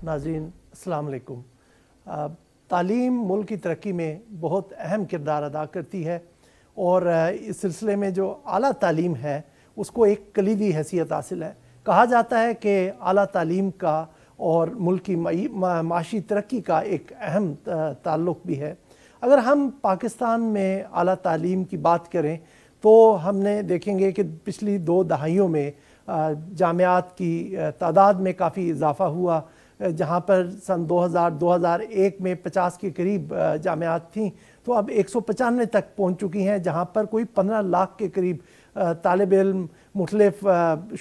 ناظرین السلام علیکم۔ تعلیم ملک کی ترقی میں بہت اہم کردار ادا کرتی ہے اور اس سلسلے میں جو اعلیٰ تعلیم ہے اس کو ایک کلیدی حیثیت حاصل ہے۔ کہا جاتا ہے کہ اعلیٰ تعلیم کا اور ملک کی معاشی ترقی کا ایک اہم تعلق بھی ہے۔ اگر ہم پاکستان میں اعلیٰ تعلیم کی بات کریں تو ہم نے دیکھیں گے کہ پچھلی 2 دہائیوں میں جامعات کی تعداد میں کافی اضافہ ہوا، جہاں پر سن 2001 میں 50 کے قریب جامعات تھیں تو اب 195 تک پہنچ چکی ہیں، جہاں پر کوئی 15 لاکھ کے قریب طالب علم مختلف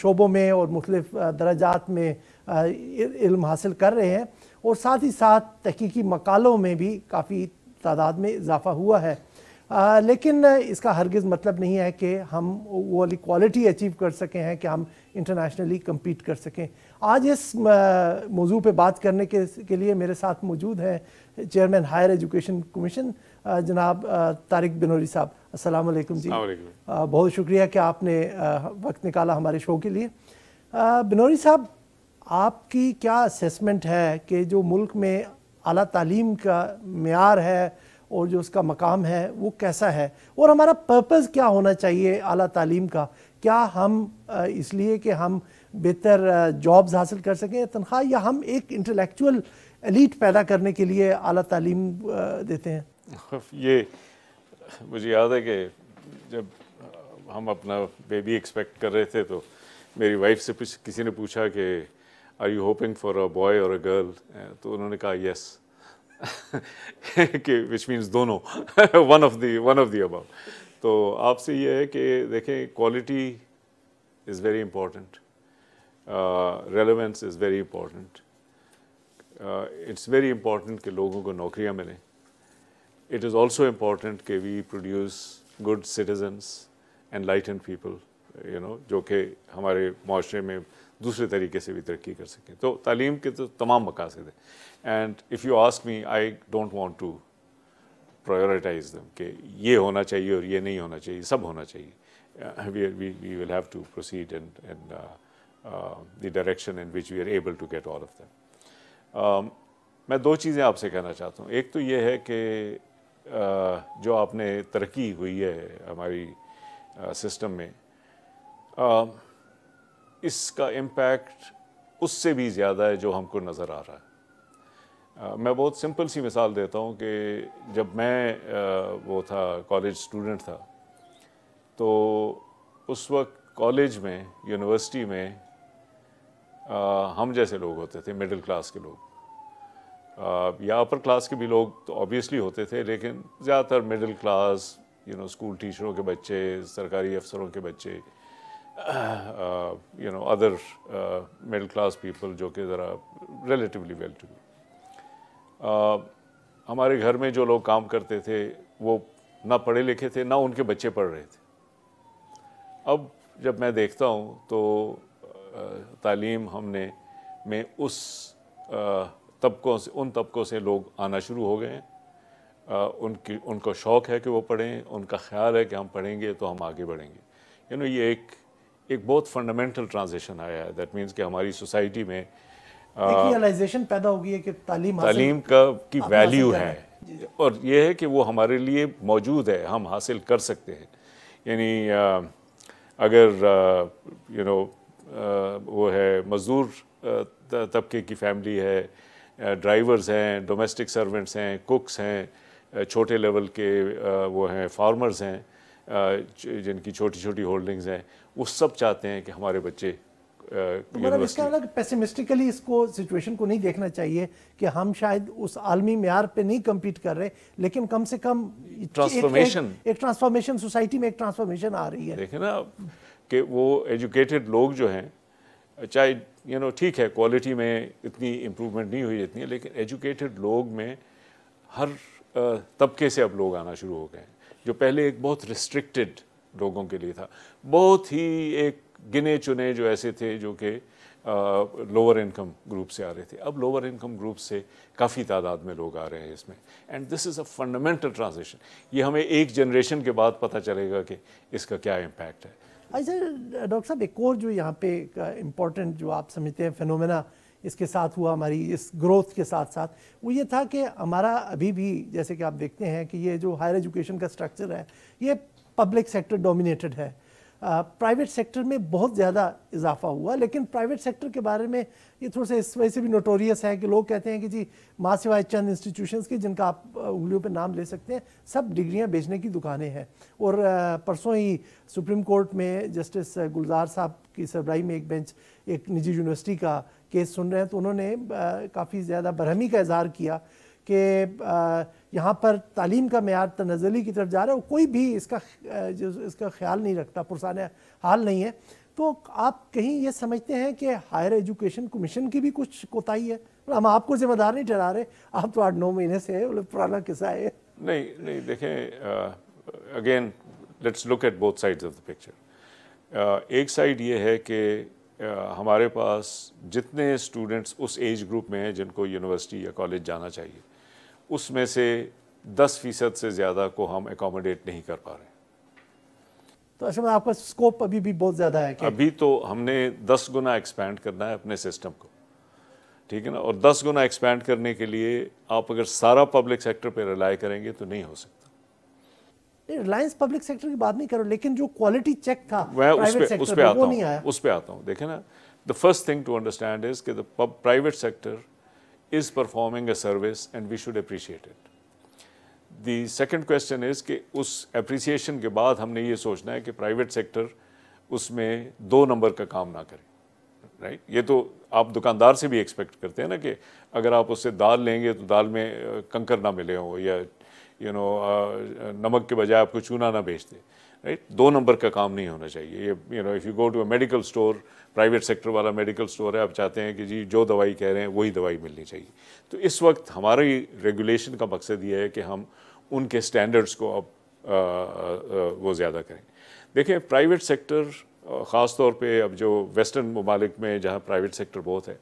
شعبوں میں اور مختلف درجات میں علم حاصل کر رہے ہیں، اور ساتھ ہی ساتھ تحقیقی مقالوں میں بھی کافی تعداد میں اضافہ ہوا ہے۔ لیکن اس کا ہرگز مطلب نہیں ہے کہ ہم وہ والی کوالٹی اچیو کر سکیں ہیں کہ ہم انٹرنیشنلی کمپیٹ کر سکیں۔ آج اس موضوع پہ بات کرنے کے لیے میرے ساتھ موجود ہیں چیئرمین ہائر ایجوکیشن کمیشن جناب طارق بنوری صاحب۔ السلام علیکم جی۔ بہت شکریہ کہ آپ نے وقت نکالا ہمارے شو کے لیے۔ بنوری صاحب، آپ کی کیا اسیسمنٹ ہے کہ جو ملک میں اعلیٰ تعلیم کا معیار ہے اور جو اس کا مقام ہے وہ کیسا ہے، اور ہمارا پرپز کیا ہونا چاہیے اعلیٰ تعلیم کا؟ کیا ہم اس لیے کہ ہم بہتر جابز حاصل کر سکیں تنخواہ، یا ہم ایک انٹلیکچول ایلیٹ پیدا کرنے کے لیے اعلیٰ تعلیم دیتے ہیں؟ یہ مجھے یاد ہے کہ جب ہم اپنا بیبی ایکسپیکٹ کر رہے تھے تو میری وائف سے کسی نے پوچھا کہ are you hoping for a boy اور اے گرل، تو انہوں نے کہا یس، کہ وچ مینس دونوں، ون آف دی ابو۔ تو آپ سے یہ ہے کہ دیکھیں quality is very important, relevance is very important, it's very important کہ لوگوں کو نوکریاں ملیں۔ اٹ از آلسو امپورٹنٹ کہ we produce good citizens and enlightened people, جو کہ ہمارے معاشرے میں دوسرے طریقے سے بھی ترقی کر سکیں۔ تو تعلیم کے تو تمام مقاصد ہیں، and if you ask me I don't want to privatize them کہ یہ ہونا چاہیے اور یہ نہیں ہونا چاہیے، سب ہونا چاہیے۔ We will have to proceed in the direction in which we are able to get all of them۔ میں 2 چیزیں آپ سے کہنا چاہتا ہوں۔ ایک تو یہ ہے کہ جو آپ نے ترقی ہوئی ہے ہماری سسٹم میں، اس کا امپیکٹ اس سے بھی زیادہ ہے جو ہم کو نظر آ رہا ہے۔ میں بہت سمپل سی مثال دیتا ہوں کہ جب میں وہ تھا کالج اسٹوڈنٹ تھا تو اس وقت کالج میں، یونیورسٹی میں ہم جیسے لوگ ہوتے تھے، مڈل کلاس کے لوگ، یا اپر کلاس کے بھی لوگ تو آبویسلی ہوتے تھے، لیکن زیادہ تر مڈل کلاس، اسکول ٹیچروں کے بچے، سرکاری افسروں کے بچے، ادر مڈل کلاس پیپل جو کہ ذرا ریلیٹیولی ویل ٹو ڈو۔ ہمارے گھر میں جو لوگ کام کرتے تھے وہ نہ پڑھے لکھے تھے، نہ ان کے بچے پڑھ رہے تھے۔ اب جب میں دیکھتا ہوں تو تعلیم ہم نے میں ان طبقوں سے لوگ آنا شروع ہو گئے ہیں، ان کو شوق ہے کہ وہ پڑھیں، ان کا خیال ہے کہ ہم پڑھیں گے تو ہم آگے بڑھیں گے۔ یہ ایک بہت فنڈامنٹل ٹرانزیشن آیا ہے۔ دیٹ مینس کہ ہماری سوسائٹی میں ریئلائزیشن پیدا ہو گئی ہے کہ تعلیم کی ویلیو ہے، اور یہ ہے کہ وہ ہمارے لیے موجود ہے، ہم حاصل کر سکتے ہیں۔ یعنی اگر وہ ہے مزدور طبقے کی فیملی ہے، ڈرائیورز ہیں، ڈومیسٹک سرونٹس ہیں، کوکس ہیں، چھوٹے لیول کے وہ ہیں فارمرز ہیں جن کی چھوٹی چھوٹی ہولڈنگز ہیں، وہ سب چاہتے ہیں کہ ہمارے بچے اس کا پیسیمسٹیکلی اس کو سچویشن کو نہیں دیکھنا چاہیے کہ ہم شاید اس عالمی معیار پہ نہیں کمپیٹ کر رہے، لیکن کم سے کم ایک ٹرانسفارمیشن سوسائٹی میں ایک ٹرانسفارمیشن آ رہی ہے۔ دیکھیں نا کہ وہ ایجوکیٹڈ لوگ جو ہیں، چاہے ٹھیک ہے کوالٹی میں اتنی امپروومنٹ نہیں ہوئی جتنی ہے، لیکن ایجوکیٹڈ لوگ میں ہر طبقے سے اب لوگ آنا شروع ہو گئے ہیں، جو پہلے ایک بہت ریسٹرکٹڈ لوگوں کے لیے تھا، بہت ہی ایک گنے چنے جو ایسے تھے جو کہ لوور انکم گروپ سے آ رہے تھے، اب لوور انکم گروپ سے کافی تعداد میں لوگ آ رہے ہیں اس میں، and this is a fundamental transition. یہ ہمیں ایک جنریشن کے بعد پتہ چلے گا کہ اس کا کیا امپیکٹ ہے۔ اچھا ڈاکٹر صاحب، ایک اور جو یہاں پہ امپورٹنٹ جو آپ سمجھتے ہیں فینومینا اس کے ساتھ ہوا ہماری اس گروتھ کے ساتھ ساتھ، وہ یہ تھا کہ ہمارا ابھی بھی جیسے کہ آپ دیکھتے ہیں کہ یہ جو ہائر ایجوکیشن کا سٹرکچر ہے یہ پبلک سیکٹر ڈومینیٹڈ ہے. پرائیویٹ سیکٹر میں بہت زیادہ اضافہ ہوا، لیکن پرائیویٹ سیکٹر کے بارے میں یہ تھوڑا سا اس وجہ سے بھی نوٹوریس ہے کہ لوگ کہتے ہیں کہ جی ماں سوائے چند انسٹیٹیوشنز کی جن کا آپ انگلیوں پہ نام لے سکتے ہیں سب ڈگریاں بیچنے کی دکانیں ہیں. اور پرسوں ہی سپریم کورٹ میں جسٹس گلزار صاحب کی سربراہی میں ایک بینچ ایک نجی یونیورسٹی کا کیس سن رہے ہیں، تو انہوں نے کافی زیادہ برہمی کا اظہار کیا کہ یہاں پر تعلیم کا معیار تنزلی کی طرف جا رہا ہے، کوئی بھی اس کا خیال نہیں رکھتا، پرسانہ حال نہیں ہے. تو آپ کہیں یہ سمجھتے ہیں کہ ہائر ایجوکیشن کمیشن کی بھی کچھ کوتاہی ہے؟ ہم آپ کو ذمہ دار نہیں ٹھہرا رہے، آپ تو 8-9 مہینے سے پرانا قصہ ہے. نہیں دیکھیں، again let's look at both sides of the picture. ایک سائڈ یہ ہے کہ ہمارے پاس جتنے اسٹوڈنٹس اس ایج گروپ میں ہیں جن کو یونیورسٹی یا کالج جانا چاہیے، اس میں سے 10% سے زیادہ کو ہم اکوموڈیٹ نہیں کر پا رہے ہیں. تو اصل میں آپ کا اسکوپ ابھی بھی بہت زیادہ ہے. ابھی تو ہم نے 10 گنا ایکسپینڈ کرنا ہے اپنے سسٹم کو، ٹھیک ہے نا. اور 10 گنا ایکسپینڈ کرنے کے لیے آپ اگر سارا پبلک سیکٹر پہ ریلائی کریں گے تو نہیں ہو سکتا. ریلائنس پبلک سیکٹر کی بات نہیں کرو، لیکن جو کوالٹی چیک تھا میں پرائیویٹ سیکٹر میں وہ نہیں آیا. اس پہ آتا ہوں. دیکھیں نا، the first thing to understand is کہ the private sector is performing a service and we should appreciate it. The second question is کہ اس اپریسیشن کے بعد ہم نے یہ سوچنا ہے کہ پرائیویٹ سیکٹر اس میں 2 نمبر کا کام نہ کرے. رائٹ، یہ تو آپ دکاندار سے بھی ایکسپیکٹ کرتے ہیں نا کہ اگر آپ اس سے دال لیں گے تو دال میں کنکر نہ ملے ہوں، یا نمک کے بجائے آپ کو چونا نہ بیچ دے. رائٹ، 2 نمبر کا کام نہیں ہونا چاہیے. If you go to a medical store, private sector والا میڈیکل اسٹور ہے، آپ چاہتے ہیں کہ جی جو دوائی کہہ رہے ہیں وہی دوائی ملنی چاہیے. تو اس وقت ہماری ریگولیشن کا مقصد یہ ہے کہ ہم ان کے سٹینڈرڈز کو اب وہ زیادہ کریں. دیکھیں، پرائیویٹ سیکٹر خاص طور پہ اب جو ویسٹرن ممالک میں جہاں پرائیویٹ سیکٹر بہت ہے،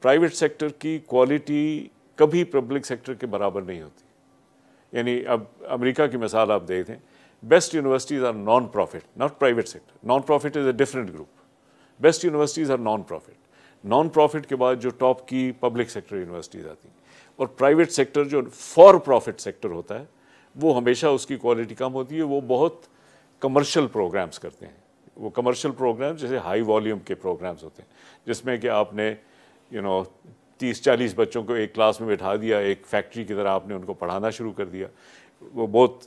پرائیویٹ سیکٹر کی کوالٹی کبھی پبلک سیکٹر کے برابر نہیں ہوتی. یعنی اب امریکہ کی مثال آپ دیکھیں، best universities are non profit, not private sector. Non profit is a different group. Best universities are non profit. Non profit کے بعد جو ٹاپ کی پبلک سیکٹر یونیورسٹیز آتی ہیں. اور پرائیویٹ سیکٹر جو فار پروفٹ سیکٹر ہوتا ہے وہ ہمیشہ اس کی کوالٹی کم ہوتی ہے. وہ بہت کمرشل پروگرامز کرتے ہیں. وہ کمرشل پروگرامز جیسے ہائی والیوم کے پروگرامز ہوتے ہیں، جس میں کہ آپ نے 30-40 بچوں کو ایک کلاس میں بٹھا دیا، ایک فیکٹری کی طرح آپ نے ان کو پڑھانا شروع کر دیا. وہ بہت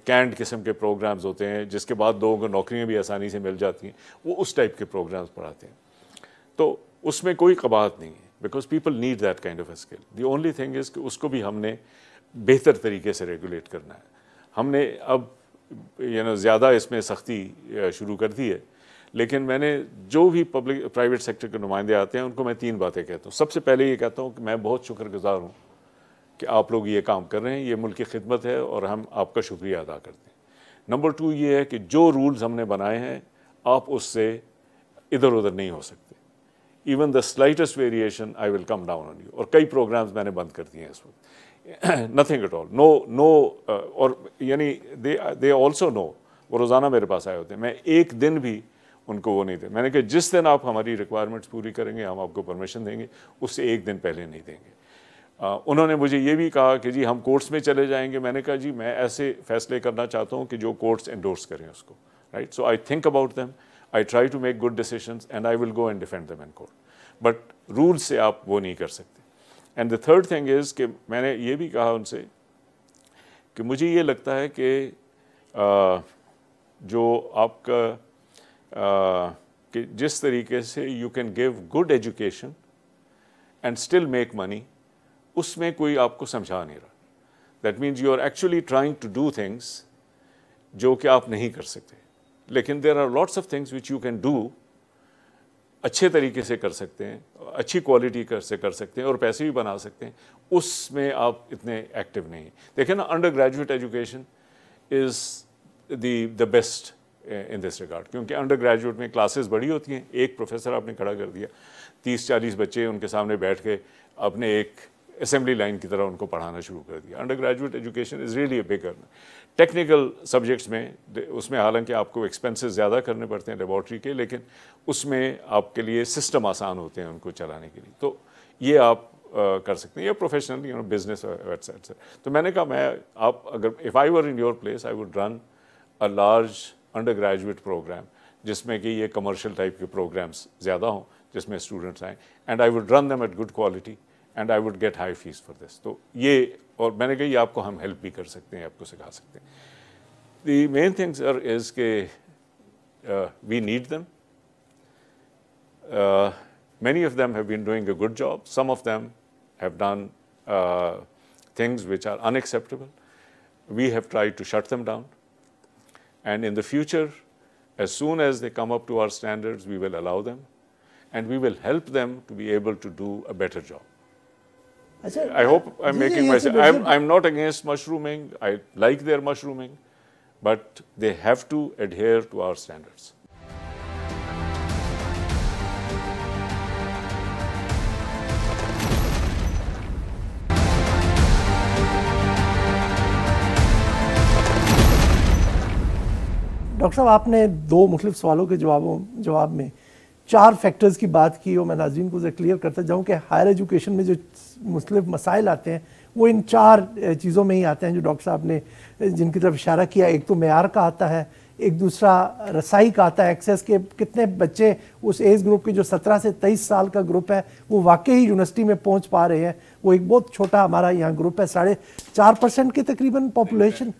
کینڈ قسم کے پروگرامز ہوتے ہیں جس کے بعد لوگوں کو نوکریاں بھی آسانی سے مل جاتی ہیں. وہ اس ٹائپ کے پروگرامز پڑھاتے ہیں. تو اس میں کوئی قباحت نہیں ہے، because people need that kind of a skill. The only thing is کہ اس کو بھی ہم نے بہتر طریقے سے ریگولیٹ کرنا ہے. ہم نے اب زیادہ اس میں سختی شروع کر دی ہے. لیکن میں نے جو بھی پرائیویٹ سیکٹر کے نمائندے آتے ہیں ان کو میں 3 باتیں کہتا ہوں. سب سے پہلے یہ کہتا ہوں کہ میں بہت شکر گزار ہوں کہ آپ لوگ یہ کام کر رہے ہیں، یہ ملک کی خدمت ہے اور ہم آپ کا شکریہ ادا کرتے ہیں. نمبر 2 یہ ہے کہ جو رولز ہم نے بنائے ہیں آپ اس سے ادھر ادھر نہیں ہو سکتے. Even the slightest variation I will come down on you. اور کئی پروگرامز میں نے بند کر دیے ہیں اس وقت. نتھنگ ایٹ آل، نو. اور یعنی دے آلسو نو. وہ روزانہ میرے پاس آئے ہوتے ہیں. میں ایک دن بھی ان کو وہ نہیں دے. میں نے کہا جس دن آپ ہماری ریکوائرمنٹس پوری کریں گے ہم آپ کو پرمیشن دیں گے، اس سے ایک دن پہلے نہیں دیں گے. انہوں نے مجھے یہ بھی کہا کہ جی ہم کورٹس میں چلے جائیں گے. میں نے کہا جی میں ایسے فیصلے کرنا چاہتا ہوں کہ جو کورٹس انڈورس کریں اس کو. Right, so I think about them, I try to make good decisions and I will go and defend them in court. But rule سے آپ وہ نہیں کر سکتے. And the third thing is کہ میں نے یہ بھی کہا ان سے کہ مجھے یہ لگتا ہے کہ جو آپ کا کہ جس طریقے سے you can give good education and still make money, اس میں کوئی آپ کو سمجھا نہیں رہا. That means you are actually trying to do things جو کہ آپ نہیں کر سکتے. لیکن there are lots of things which you can do, اچھے طریقے سے کر سکتے ہیں، اچھی کوالٹی سے کر سکتے ہیں اور پیسے بھی بنا سکتے ہیں. اس میں آپ اتنے ایکٹیو نہیں ہیں. دیکھیں نا، under graduate education is the best in this regard, کیونکہ انڈر گریجویٹ میں کلاسز بڑی ہوتی ہیں. ایک پروفیسر آپ نے کھڑا کر دیا، 30-40 بچے ان کے سامنے بیٹھ کے آپ نے ایک اسمبلی لائن کی طرح ان کو پڑھانا شروع کر دیا. Under graduate education is really a bigger. Technical subjects میں اس میں حالانکہ آپ کو ایکسپینسز زیادہ کرنے پڑتے ہیں لیبارٹری کے, لیکن اس میں آپ کے لیے سسٹم آسان ہوتے ہیں ان کو چلانے کے لیے. تو یہ آپ کر سکتے ہیں, یا پروفیشنل بزنس ایٹسیٹرا. تو میں نے کہا میں آپ اگر if I were in your place I would run a large undergraduate program جس میں کہ یہ کمرشل ٹائپ کے پروگرامس زیادہ ہوں جس میں اسٹوڈنٹس آئیں, and I would run them at good quality and I would get high fees for this. تو یہ, اور میں نے کہا یہ آپ کو ہم ہیلپ بھی کر سکتے ہیں, آپ کو سکھا سکتے ہیں. دی مین تھنگ سر از کہ we need them. Many of them have been doing a good job. Some of them have done things which are unacceptable. We have tried to shut them down. And in the future, as soon as they come up to our standards, we will allow them. And we will help them to be able to do a better job. I hope I'm making myself... I'm not against mushrooming. I like their mushrooming. But they have to adhere to our standards. Doctor صاحب آپ نے دو مختلف سوالوں کے جواب میں 4 factors کی بات کی, اور میں ناظرین کو کلیئر کرتا جاؤں کہ ہائر ایجوکیشن میں جو مختلف مسائل آتے ہیں وہ ان 4 چیزوں میں ہی آتے ہیں جو ڈاکٹر صاحب نے جن کی طرف اشارہ کیا. ایک تو معیار کا آتا ہے, ایک دوسرا رسائی کا آتا ہے, ایکسیس کے کتنے بچے اس ایج گروپ کے جو 17 سے 23 سال کا گروپ ہے وہ واقعی یونیورسٹی میں پہنچ پا رہے ہیں. وہ ایک بہت چھوٹا ہمارا یہاں گروپ ہے, 4.5% کے تقریباً پاپولیشن,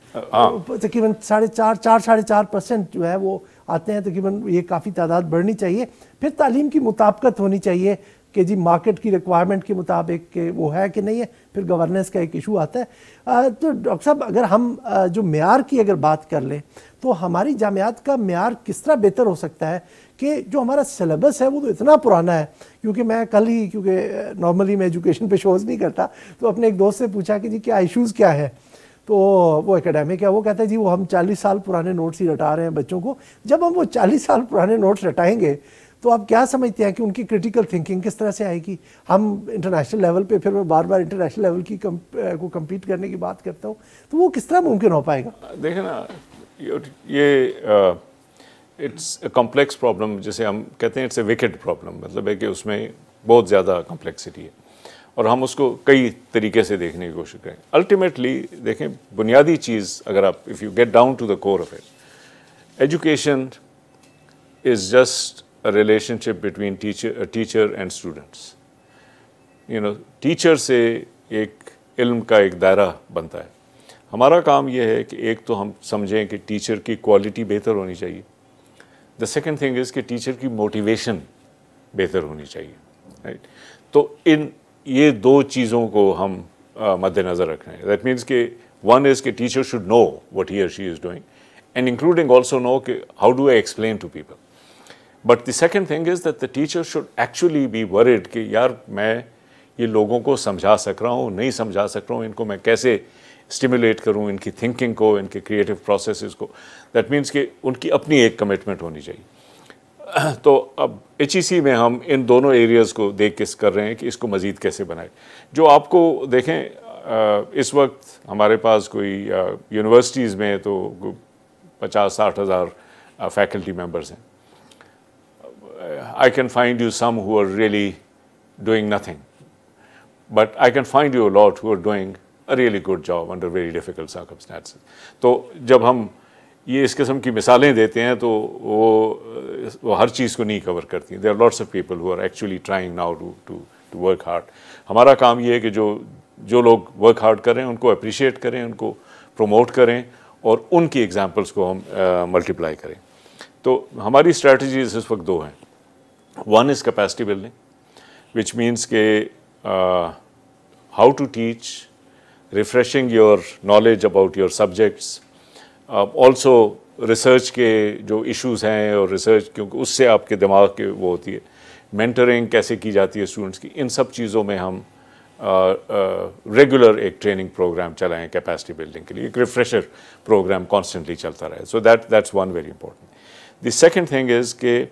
تقریباً 4.5% جو ہے وہ آتے ہیں تقریباً. یہ کافی تعداد بڑھنی چاہیے. پھر تعلیم کی مطابقت ہونی چاہیے کہ جی مارکیٹ کی ریکوائرمنٹ کے مطابق کہ وہ ہے کہ نہیں ہے. پھر گورننس کا ایک ایشو آتا ہے. تو ڈاکٹر صاحب اگر ہم جو معیار کی اگر بات کر لیں تو ہماری جامعات کا معیار کس طرح بہتر ہو سکتا ہے کہ جو ہمارا سلیبس ہے وہ تو اتنا پرانا ہے. کیونکہ میں کل ہی, کیونکہ نارملی میں ایجوکیشن پہ شوز نہیں کرتا, تو اپنے ایک دوست سے پوچھا کہ جی کیا ایشوز کیا ہے, تو وہ اکیڈیمک ہے, وہ کہتا ہے جی وہ ہم 40 سال پرانے نوٹس ہی رٹا رہے ہیں بچوں کو. جب ہم وہ 40 سال پرانے نوٹس رٹائیں گے تو آپ کیا سمجھتے ہیں کہ ان کی کرٹیکل تھنکنگ کس طرح سے آئے گی؟ ہم انٹرنیشنل لیول پہ, پھر میں بار بار انٹرنیشنل لیول کی کو کمپیٹ کرنے کی بات کرتا ہوں, تو وہ کس طرح ممکن ہو پائے گا؟ دیکھیں نا, یہ اٹس اے کمپلیکس پرابلم, جسے ہم کہتے ہیں اٹس اے وکڈ پرابلم. مطلب ہے کہ اس میں بہت زیادہ کمپلیکسٹی ہے اور ہم اس کو کئی طریقے سے دیکھنے کی کوشش کریں. الٹیمیٹلی دیکھیں, بنیادی چیز اگر آپ if you get down to the core of it, education is just a relationship between teacher and students. Teacher سے ایک علم کا ایک دائرہ بنتا ہے. ہمارا کام یہ ہے کہ ایک تو ہم سمجھیں کہ ٹیچر کی کوالٹی بہتر ہونی چاہیے. دا سیکنڈ تھنگ از کہ ٹیچر کی موٹیویشن بہتر ہونی چاہیے, رائٹ. تو یہ 2 چیزوں کو ہم مد نظر رکھ رہے ہیں. دیٹ مینس کہ ون از کہ teacher should know what he اور she is doing, and including also know کہ how do I explain to people. But the second thing is that the teacher should actually be worried کہ یار میں یہ لوگوں کو سمجھا سک رہا ہوں, نہیں سمجھا سک رہا ہوں, ان کو میں کیسے اسٹیمولیٹ کروں, ان کی تھنکنگ کو, ان کے کریٹو پروسیسز کو. دیٹ مینس کہ ان کی اپنی ایک کمٹمنٹ ہونی چاہیے. تو اب HEC میں ہم ان دونوں ایریاز کو دیکھ کے کر رہے ہیں کہ اس کو مزید کیسے بنائے. جو آپ کو دیکھیں اس وقت ہمارے پاس کوئی یونیورسٹیز میں تو 50-60 ہزار فیکلٹی ممبرز ہیں. I can find you some who are really doing nothing, but I can find you a lot who are doing a really good job under very difficult circumstances. تو جب ہم یہ اس قسم کی مثالیں دیتے ہیں تو وہ ہر چیز کو نہیں کور کرتی ہیں. There are lots of people who are actually trying now to work hard. ہمارا کام یہ ہے کہ جو لوگ ورک ہارڈ کر رہے ہیں ان کو اپریشیٹ کریں, ان کو پروموٹ کریں اور ان کی ایگزامپلس کو ہم ملٹیپلائی کریں. تو ہماری اسٹریٹجیز اس وقت 2 ہیں. One is capacity building, which means کہ how to teach, refreshing your knowledge about your subjects, also research کے جو ایشوز ہیں اور ریسرچ کیونکہ اس سے آپ کے دماغ کے وہ ہوتی ہے, مینٹرنگ کیسے کی جاتی ہے اسٹوڈنٹس کی, ان سب چیزوں میں ہم ریگولر ایک ٹریننگ پروگرام چلائیں کیپیسٹی بلڈنگ کے لیے, ایک ریفریشر پروگرام کانسٹنٹلی چلتا رہے. So that's one very important. The second thing is کہ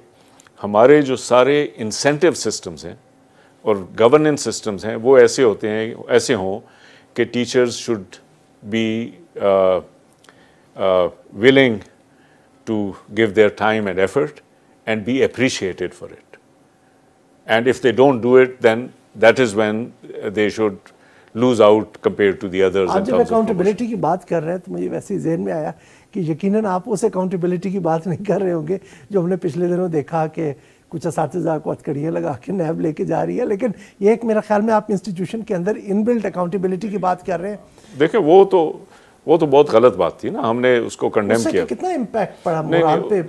ہمارے جو سارے انسینٹیو سسٹمز ہیں اور گورننس سسٹمز ہیں وہ ایسے ہوتے ہیں, ایسے ہوں کہ teachers should be willing to give their time and effort and be appreciated for it. And if they don't do it, then that is when they should lose out compared to the others. آپ جب accountability کی بات کر رہے ہیں تو مجھے ویسے ہی ذہن میں آیا کہ یقیناً آپ اس اکاؤنٹیبلٹی کی بات نہیں کر رہے ہوں گے جو ہم نے پچھلے دنوں دیکھا کہ کچھ اساتذہ کو ہتھکڑیاں لگا کے نیب لے کے جا رہی ہے, لیکن یہ ایک میرا خیال میں آپ انسٹیٹیوشن کے اندر ان بلٹ اکاؤنٹیبلٹی کی بات کر رہے ہیں. دیکھیں وہ تو بہت غلط بات تھی نا, ہم نے اس کو کنڈیم کیا. کتنا امپیکٹ پڑا مورال پہ؟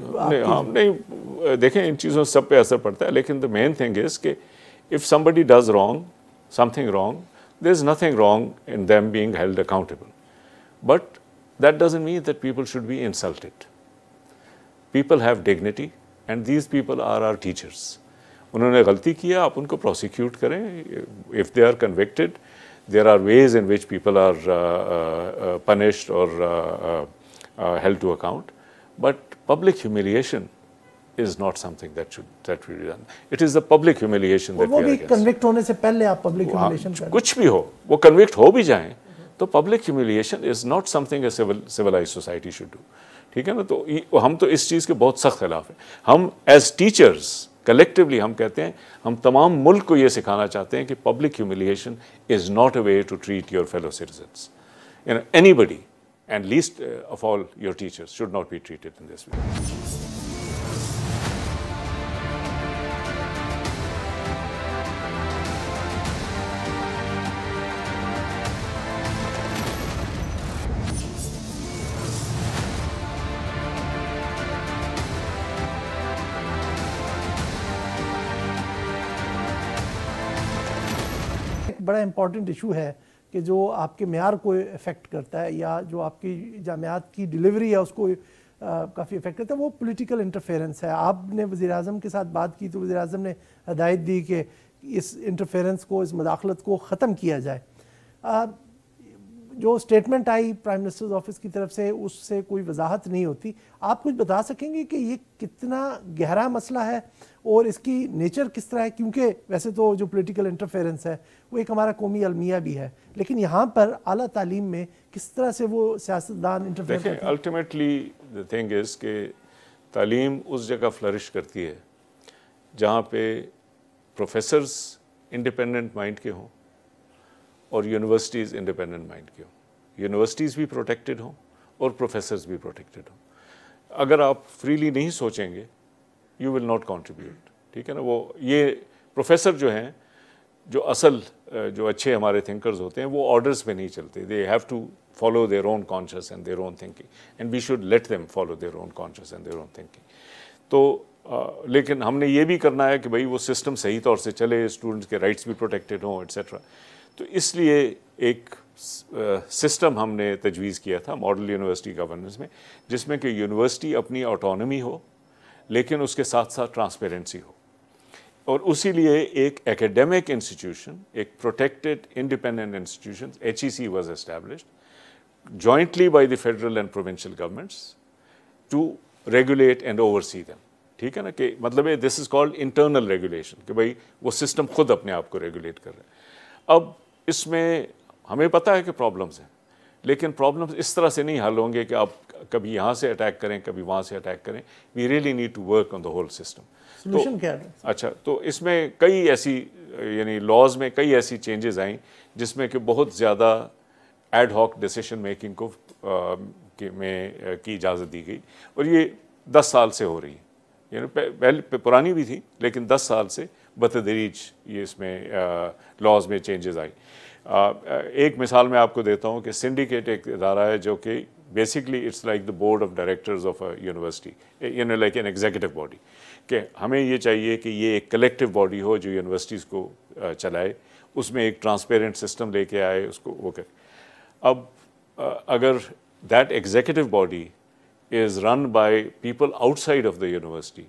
نہیں دیکھیں ان چیزوں سے سب پہ اثر پڑتا ہے, لیکن the main thing is کہ if somebody does something wrong, there is nothing wrong in them being held accountable. But that doesn't mean that people should be insulted. People have dignity and these people are our teachers. انہوں نے غلطی کیا, آپ ان کو prosecute کریں. If they are convicted, there are ways in which people are punished or held to account. But public humiliation is not something that should be done. It is the public humiliation that we are against. Convict ہونے سے پہلے آپ public humiliation کریں. کچھ بھی ہو, وہ convict ہو بھی جائیں تو public humiliation is not some thing a civilized society should do. ٹھیک ہے نا, تو ہم تو اس چیز کے بہت سخت خلاف ہیں. ہم ایز ٹیچرز کلیکٹیولی ہم کہتے ہیں, ہم تمام ملک کو یہ سکھانا چاہتے ہیں کہ public humiliation is not a way to treat your fellow citizens. Anybody and least of all your teachers should not be treated in this way. بڑا امپورٹنٹ ایشو ہے کہ جو آپ کے معیار کو افیکٹ کرتا ہے یا جو آپ کی جامعات کی ڈیلیوری ہے اس کو کافی افیکٹ کرتا ہے, وہ پولیٹیکل انٹرفیرنس ہے. آپ نے وزیر اعظم کے ساتھ بات کی تو وزیر اعظم نے ہدایت دی کہ اس انٹرفیرنس کو, اس مداخلت کو ختم کیا جائے. جو statement i prime ministers office کی طرف سے اس سے کوئی وضاحت نہیں ہوتی. آپ کچھ بتا سکیں گے کہ یہ کتنا گہرا مسئلہ ہے اور اس کی نیچر کس طرح ہے؟ کیونکہ ویسے تو جو پولیٹیکل انٹرفیرنس ہے وہ ایک ہمارا قومی المیہ بھی ہے, لیکن یہاں پر اعلیٰ تعلیم میں کس طرح سے وہ سیاستدان انٹرفیئر کرتے ہیں؟ الٹیمیٹلی دی تھنگ از کہ تعلیم اس جگہ فلرش کرتی ہے جہاں پہ پروفیسرز انڈیپینڈنٹ مائنڈ کے ہوں اور یونیورسٹیز انڈیپینڈنٹ مائنڈ کی ہوں. یونیورسٹیز بھی پروٹیکٹڈ ہوں اور پروفیسرز بھی پروٹیکٹڈ ہوں. اگر آپ فریلی نہیں سوچیں گے یو ول ناٹ کنٹریبیوٹ. ٹھیک ہے نا, وہ یہ پروفیسر جو ہیں, جو اصل جو اچھے ہمارے تھنکرز ہوتے ہیں, وہ آرڈرز پہ نہیں چلتے. They have to follow their own conscience and their own thinking and we should let them follow their own conscience and their own thinking. تو لیکن ہم نے یہ بھی کرنا ہے کہ بھائی وہ سسٹم صحیح طور سے چلے, اسٹوڈنٹس کے رائٹس بھی پروٹیکٹڈ ہوں ایٹسیٹرا. تو اس لیے ایک سسٹم ہم نے تجویز کیا تھا ماڈل یونیورسٹی گورننس میں, جس میں کہ یونیورسٹی اپنی آٹونومی ہو لیکن اس کے ساتھ ساتھ ٹرانسپیرنسی ہو. اور اسی لیے ایک ایکیڈیمک انسٹیٹیوشن, ایک protected independent institution HEC was established jointly by the federal and provincial governments to regulate and oversee them. ٹھیک ہے نا, کہ مطلب ہے this is called internal regulation, کہ بھائی وہ سسٹم خود اپنے آپ کو ریگولیٹ کر رہے ہیں. اب اس میں ہمیں پتہ ہے کہ پرابلمس ہیں, لیکن پرابلمس اس طرح سے نہیں حل ہوں گے کہ آپ کبھی یہاں سے اٹیک کریں کبھی وہاں سے اٹیک کریں. We really need to work on the whole system. Solution کیا ہے؟ اچھا, تو اس میں کئی ایسی یعنی لاز میں کئی ایسی چینجز آئیں جس میں کہ بہت زیادہ ایڈ ہاک ڈیسیشن میکنگ کو میں کی اجازت دی گئی, اور یہ 10 سال سے ہو رہی ہے. یعنی پہلے پرانی بھی تھی لیکن 10 سال سے بتدریج یہ اس میں لاز میں چینجز آئی. ایک مثال میں آپ کو دیتا ہوں کہ سنڈیکیٹ ایک ادارہ ہے جو کہ basically it's like the board of directors of a university, یعنی لائک این ایگزیکٹو باڈی, کہ ہمیں یہ چاہیے کہ یہ ایک کلیکٹیو باڈی ہو جو یونیورسٹیز کو چلائے, اس میں ایک ٹرانسپیرنٹ سسٹم لے کے آئے, اس کو وہ کرے. اب اگر that executive body is run by people outside of the university,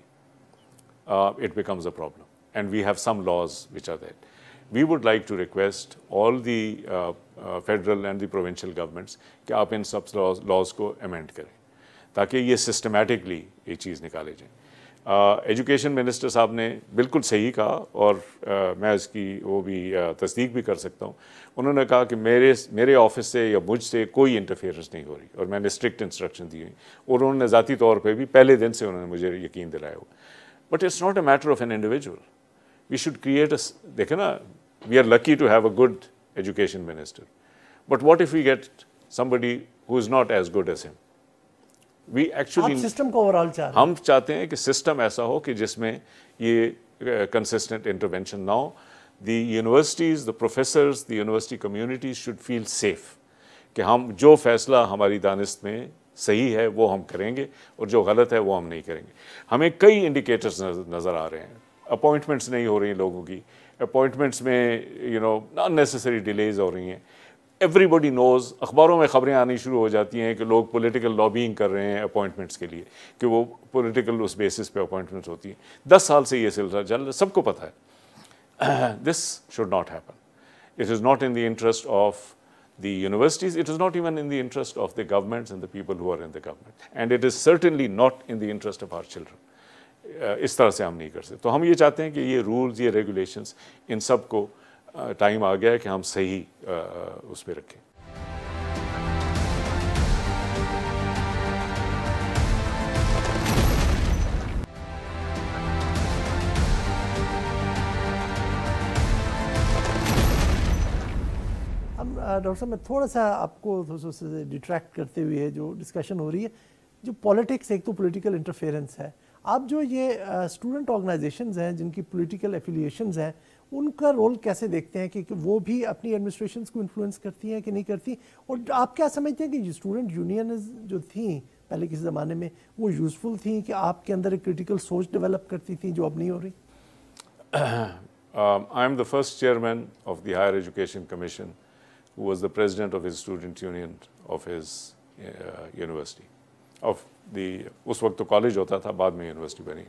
it becomes a problem. And we have some laws which are there. We would like to request all the federal and the provincial governments کہ آپ ان سب laws کو amend کریں تاکہ یہ systematically یہ چیز نکالے جائیں. ایجوکیشن منسٹر صاحب نے بالکل صحیح کہا اور میں اس کی وہ بھی تصدیق بھی کر سکتا ہوں. انہوں نے کہا کہ میرے آفس سے یا مجھ سے کوئی انٹرفیئرنس نہیں ہو رہی اور میں نے اسٹرکٹ انسٹرکشن دی ہوئی اور انہوں نے ذاتی طور پہ بھی پہلے دن سے انہوں نے مجھے یقین دلایا ہوا. But it's not a matter of an individual. We should create دیکھیں نا, we are lucky to have a good education minister, but what if we get somebody who is not as good as him. We actually system کو overall ہم چاہتے ہیں کہ system ایسا ہو کہ جس میں یہ کنسسٹنٹ انٹروینشن نہ ہو. The universities, the professors, the university communities should feel safe کہ ہم جو فیصلہ ہماری دانست میں صحیح ہے وہ ہم کریں گے اور جو غلط ہے وہ ہم نہیں کریں گے. ہمیں کئی انڈیکیٹرز نظر آ رہے ہیں. اپوائنٹمنٹس نہیں ہو رہی ہیں لوگوں کی, اپوائنٹمنٹس میں ان نیسیسری ڈیلیز ہو رہی ہیں. ایوری بڈی نوز, اخباروں میں خبریں آنی شروع ہو جاتی ہیں کہ لوگ پولیٹیکل لابینگ کر رہے ہیں اپوائنٹمنٹس کے لیے کہ وہ پولیٹیکل اس بیسس پہ اپوائنٹمنٹس ہوتی ہیں. 10 سال سے یہ سلسلہ چل رہا ہے, سب کو پتہ ہے. This should not happen. It is not in the interest of the universities, it is not even in the interest of the governments and the people who are in the government, and it is certainly not in the interest of our children. اس طرح سے ہم نہیں کر سکتے. تو ہم یہ چاہتے ہیں کہ یہ رولز, یہ ریگولیشنز, ان سب کو ٹائم آ گیا ہے کہ ہم صحیح اس پہ رکھیں. ڈاکٹر صاحب میں تھوڑا سا آپ کو ڈیٹریکٹ کرتے ہوئے جو ڈسکشن ہو رہی ہے, جو پولیٹکس, ایک تو پولیٹیکل انٹرفیئرنس ہے, آپ جو یہ اسٹوڈنٹ آرگنائزیشنز ہیں جن کی پولیٹیکل ایفیلیشنز ہیں, ان کا رول کیسے دیکھتے ہیں کہ وہ بھی اپنی ایڈمنسٹریشنز کو انفلوئنس کرتی ہیں کہ نہیں کرتی, اور آپ کیا سمجھتے ہیں کہ یہ اسٹوڈنٹ یونینز جو تھیں پہلے کسی زمانے میں وہ یوزفل تھیں کہ آپ کے اندر ایک کریٹیکل سوچ ڈیولپ کرتی تھیں جو اب نہیں ہو رہی؟ I am the first chairman of the Higher Education Commission who was the president of his student union of his university. اس وقت تو کالج ہوتا تھا, بعد میں یونیورسٹی بنی.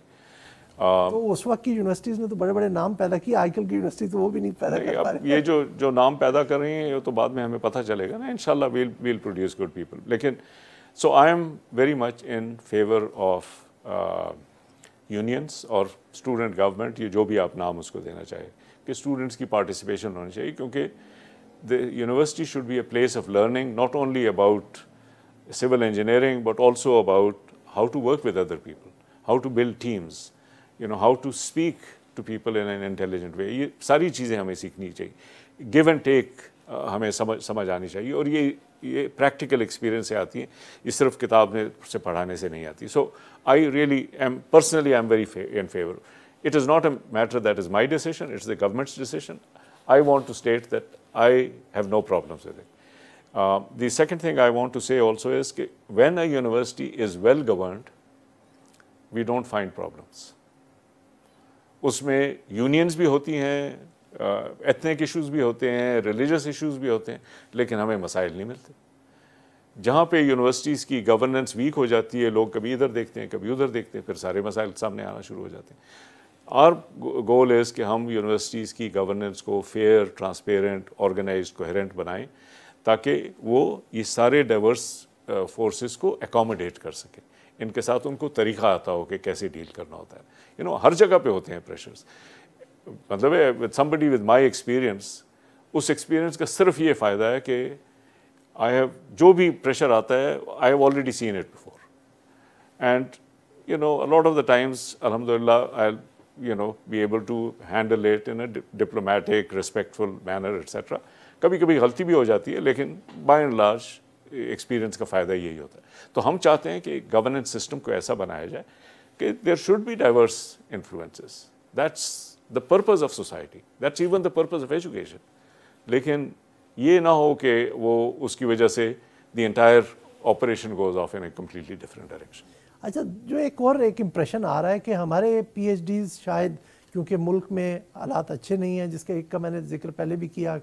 تو اس وقت کی یونیورسٹیز نے تو بڑے بڑے نام پیدا کیے, آج کل کی یونیورسٹی تو وہ بھی نہیں پیدا کر پا رہی. یہ جو نام پیدا کر رہی ہیں یہ تو بعد میں ہمیں پتہ چلے گا نا, انشاءاللہ we'll produce good people. لیکن so I am very much in favor of unions اور اسٹوڈنٹ گورنمنٹ, یہ جو بھی آپ نام اس کو دینا چاہے, کہ اسٹوڈنٹس کی پارٹیسپیشن ہونی چاہیے, کیونکہ the university should be a place of learning, not only about civil engineering but also about how to work with other people, how to build teams, how to speak to people in an intelligent way. یہ ساری چیزیں ہمیں سیکھنی چاہیے. give and take ہمیں سمجھ آنی چاہیے, اور یہ پریکٹیکل ایکسپیرینس سے آتی ہیں, یہ صرف کتاب سے پڑھانے سے نہیں آتی. So I really am personally very in favor. It is not a matter that is my decision, it's the government's decision. I want to state that I have no problems with it. The second thing I want to say also is that when a university is well governed, we don't find problems. اس میں unions بھی ہوتی ہیں, ethnic issues بھی ہوتے ہیں, religious issues بھی ہوتے ہیں, لیکن ہمیں مسائل نہیں ملتے. جہاں پہ یونیورسٹیز کی گورننس ویک ہو جاتی ہے, لوگ کبھی ادھر دیکھتے ہیں کبھی ادھر دیکھتے ہیں, پھر سارے مسائل سامنے آنا شروع ہو جاتے ہیں. اور گول ہے کہ ہم یونیورسٹیز کی گورننس کو فیئر, ٹرانسپیرنٹ, آرگنائزڈ, کوہیرنٹ بنائیں تاکہ وہ یہ سارے ڈائیورس فورسز کو اکوموڈیٹ کر سکیں, ان کے ساتھ ان کو طریقہ آتا ہو کہ کیسے ڈیل کرنا ہوتا ہے. ہر جگہ پہ ہوتے ہیں پریشرز. مطلب ہے with somebody with my experience, اس ایکسپیرینس کا صرف یہ فائدہ ہے کہ جو بھی پریشر آتا ہے I have already seen it before. And a lot of the times, alhamdulillah, I'll be able to handle it in a diplomatic, respectful manner, etc. کبھی کبھی غلطی بھی ہو جاتی ہے, لیکن by and large ایکسپیرینس کا فائدہ یہی ہوتا ہے. تو ہم چاہتے ہیں کہ گورننس سسٹم کو ایسا بنایا جائے کہ there should be diverse influences. That's the purpose of society. That's even the purpose of education. لیکن یہ نہ ہو کہ وہ اس کی وجہ سے the entire operation goes off in a completely different direction. اچھا, جو ایک امپریشن آ رہا ہے کہ ہمارے پی ایچ ڈیز شاید کیونکہ ملک میں حالات اچھے نہیں ہیں, جس کا ایک کا میں نے ذکر پہلے بھی کیا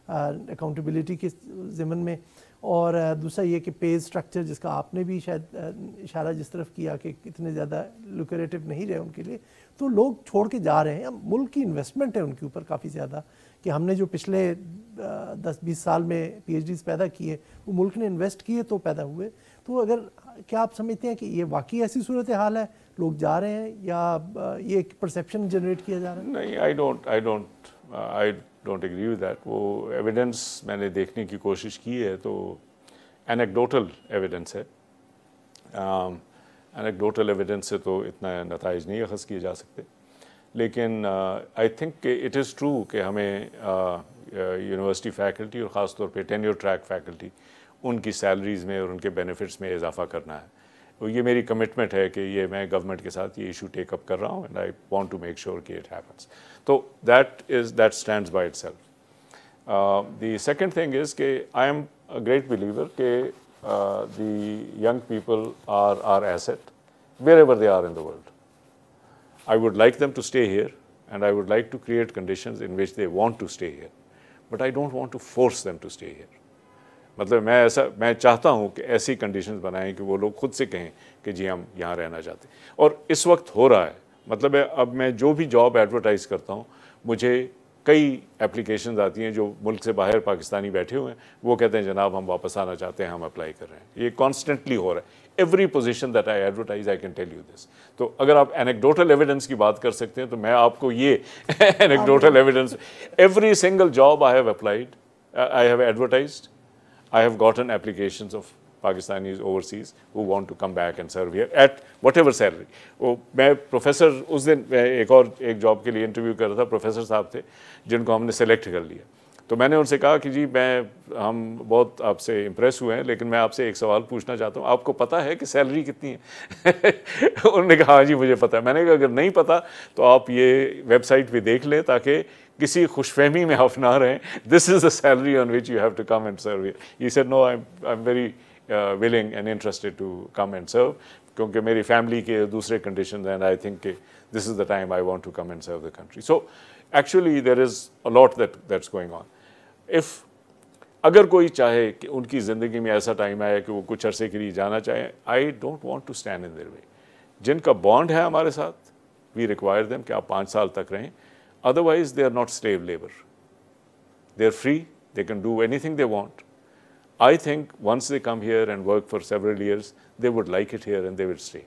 اکاؤنٹیبلٹی کے ضمن میں, اور دوسرا یہ کہ پے اسٹرکچر جس کا آپ نے بھی شاید اشارہ جس طرف کیا کہ اتنے زیادہ لوکریٹو نہیں رہے ان کے لیے, تو لوگ چھوڑ کے جا رہے ہیں. ملک کی انویسٹمنٹ ہے ان کے اوپر کافی زیادہ, کہ ہم نے جو پچھلے 10-20 سال میں پی ایچ ڈیز پیدا کیے وہ ملک نے انویسٹ کیے تو پیدا ہوئے. تو اگر کیا آپ سمجھتے ہیں کہ یہ واقعی ایسی صورتحال ہے, لوگ جا رہے ہیں, یا یہ ایک پرسیپشن جنریٹ کیا جا رہا ہے؟ نہیں, I don't agree with that. وہ ایویڈنس میں نے دیکھنے کی کوشش کی ہے تو اینیکڈوٹل ایویڈنس ہے. اینیکڈوٹل ایویڈنس سے تو اتنا نتائج نہیں اخذ کیے جا سکتے, لیکن آئی تھنک کہ اٹ از ٹرو کہ ہمیں یونیورسٹی فیکلٹی اور خاص طور پہ ٹینیور ٹریک فیکلٹی ان کی سیلریز میں اور ان کے بینیفٹس میں اضافہ کرنا ہے. یہ میری کمٹمنٹ ہے کہ یہ میں گورنمنٹ کے ساتھ یہ ایشو ٹیک اپ کر رہا ہوں, and I want to make sure کہ اٹ ہیپنس. تو that stands by itself. The second thing is کہ I am a great believer کہ the young people are our asset wherever they are in the world. I would like them to stay here, and I would like to create conditions in which they want to stay here. But I don't want to force them to stay here. مطلب میں چاہتا ہوں کہ ایسی conditions بنائیں کہ وہ لوگ خود سے کہیں کہ جی ہم یہاں رہنا چاہتے ہیں. اور اس وقت ہو رہا ہے. مطلب اب میں جو بھی جاب ایڈورٹائز کرتا ہوں, مجھے کئی اپلیکیشنز آتی ہیں جو ملک سے باہر پاکستانی بیٹھے ہوئے ہیں, وہ کہتے ہیں جناب ہم واپس آنا چاہتے ہیں, ہم اپلائی کر رہے ہیں. یہ کانسٹنٹلی ہو رہا ہے. Every position that I advertise I can tell you this. تو اگر آپ اینیکڈوٹل ایویڈنس کی بات کر سکتے ہیں تو میں آپ کو یہ anecdotal evidence, every single job I have applied, I have advertised, I have gotten applications of Pakistanis overseas who want to come back and serve here at whatever salary. میں پروفیسر اس دن ایک جاب کے لیے interview کر رہا تھا, professor صاحب تھے جن کو ہم نے سلیکٹ کر لیا. تو میں نے ان سے کہا کہ جی ہم بہت آپ سے امپریس ہوئے ہیں, لیکن میں آپ سے ایک سوال پوچھنا چاہتا ہوں, آپ کو پتہ ہے کہ سیلری کتنی ہے؟ انہوں نے کہا ہاں جی مجھے پتہ ہے. میں نے کہا اگر نہیں پتہ تو آپ یہ ویب سائٹ پہ دیکھ لیں تاکہ کسی خوش فہمی میں آپ نہ رہیں. This is the salary on which you have to come and serve. He said no, I am very willing and interested to come and serve, کیونکہ میری فیملی کے دوسرے کنڈیشنز ہیں, and I think this is the time I want to come and serve the country. So actually there is a lot that's going on. اگر کوئی چاہے کہ ان کی زندگی میں ایسا ٹائم آئے کہ وہ کچھ عرصے کے لیے جانا چاہیں, I don't want to stand in their way. جن کا بانڈ ہے ہمارے ساتھ, we require them کہ آپ 5 سال تک رہیں. Otherwise they are not slave labor. They are free, they can do anything they want. I think once they come here and work for several years, they would like it here and they will stay.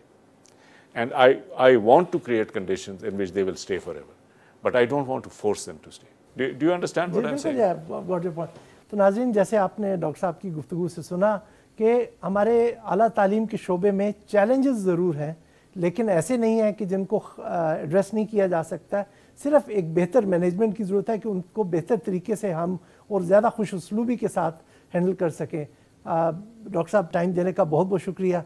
And I want to create conditions in which they will stay forever. But I don't want to force them to stay. Do you understand what I'm saying? Got your point. تو ناظرین, جیسے آپ نے doctor صاحب کی گفتگو سے سنا کہ ہمارے اعلیٰ تعلیم کے شعبے میں چیلنجز ضرور ہیں, لیکن ایسے نہیں ہیں کہ جن کو ایڈریس نہیں کیا جا سکتا. صرف ایک بہتر مینجمنٹ کی ضرورت ہے کہ ان کو بہتر طریقے سے ہم اور زیادہ خوش اسلوبی کے ساتھ ہینڈل کر سکیں. ڈاکٹر صاحب ٹائم دینے کا بہت بہت شکریہ.